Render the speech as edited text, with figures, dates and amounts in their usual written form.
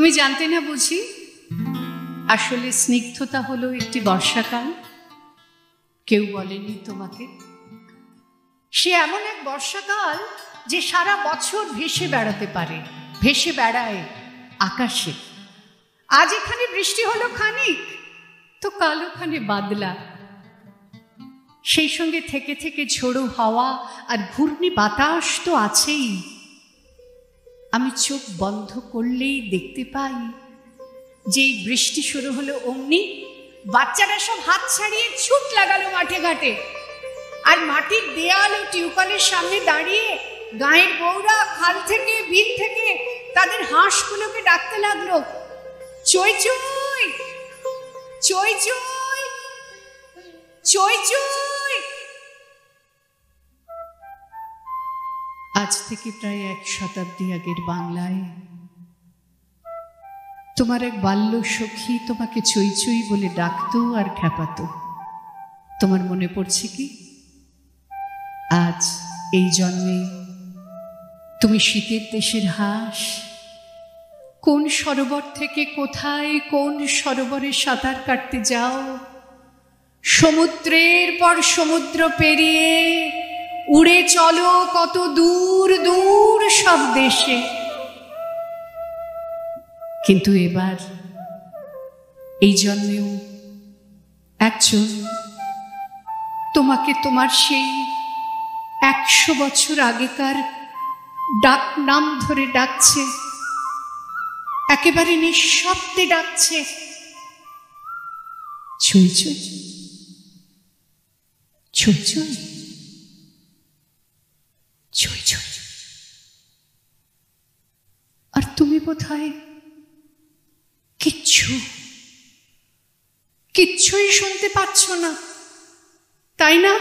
তুমি জানতে না বুঝি আসলে স্নিগ্ধতা হলো একটি বর্ষাকাল? কেউ বলেনি তোমাকে? সে এমন এক বর্ষাকাল যে সারা বছর ভেসে বেড়াতে পারে, ভেসে বেড়ায় আকাশে। আজ এখানে বৃষ্টি হলো খানিক, তো কাল ওখানে বাদলা। সেই সঙ্গে থেকে থেকে ঝোড়ো হাওয়া আর ঘূর্ণি বাতাস তো আছেই। আমি চোখ বন্ধ করলেই দেখতে পাই যে বৃষ্টি শুরু হলো অমনি বাচ্চারা সব হাত ছাড়িয়ে ছুট লাগালো মাঠে ঘাটে। আর মাটির দেয়াল ও টিউবওয়েলের সামনে দাঁড়িয়ে গাঁয়ের বউরা খাল থেকে বিল থেকে তাদের হাঁসগুলোকে ডাকতে লাগলো, চই চই চই চই চই চই। আজ থেকে প্রায় 1 শতাব্দী আগের বাংলায় তোমার এক বাল্য সখী তোমাকে চই চই বলে ডাকতো আর খ্যাপাতো। তোমার মনে পড়ছে কি? আজ এই জন্মে তুমি শীতের দেশের হাঁস, কোন সরোবর থেকে কোথায় কোন সরোবরে সাঁতার কাটতে যাও, সমুদ্রের পর সমুদ্র পেরিয়ে উড়ে চলো কত দূর দূর সব দেশে। কিন্তু এবার এই জন্মেও একজন তোমাকে তোমার সেই 100 বছর আগেকার ডাক নাম ধরে ডাকছে, একেবারে নিঃশব্দে ডাকছে, চই চই চই চই চই চই। আর তুমি বোধহয় কিচ্ছুই শুনতে পাচ্ছ না, তাই না?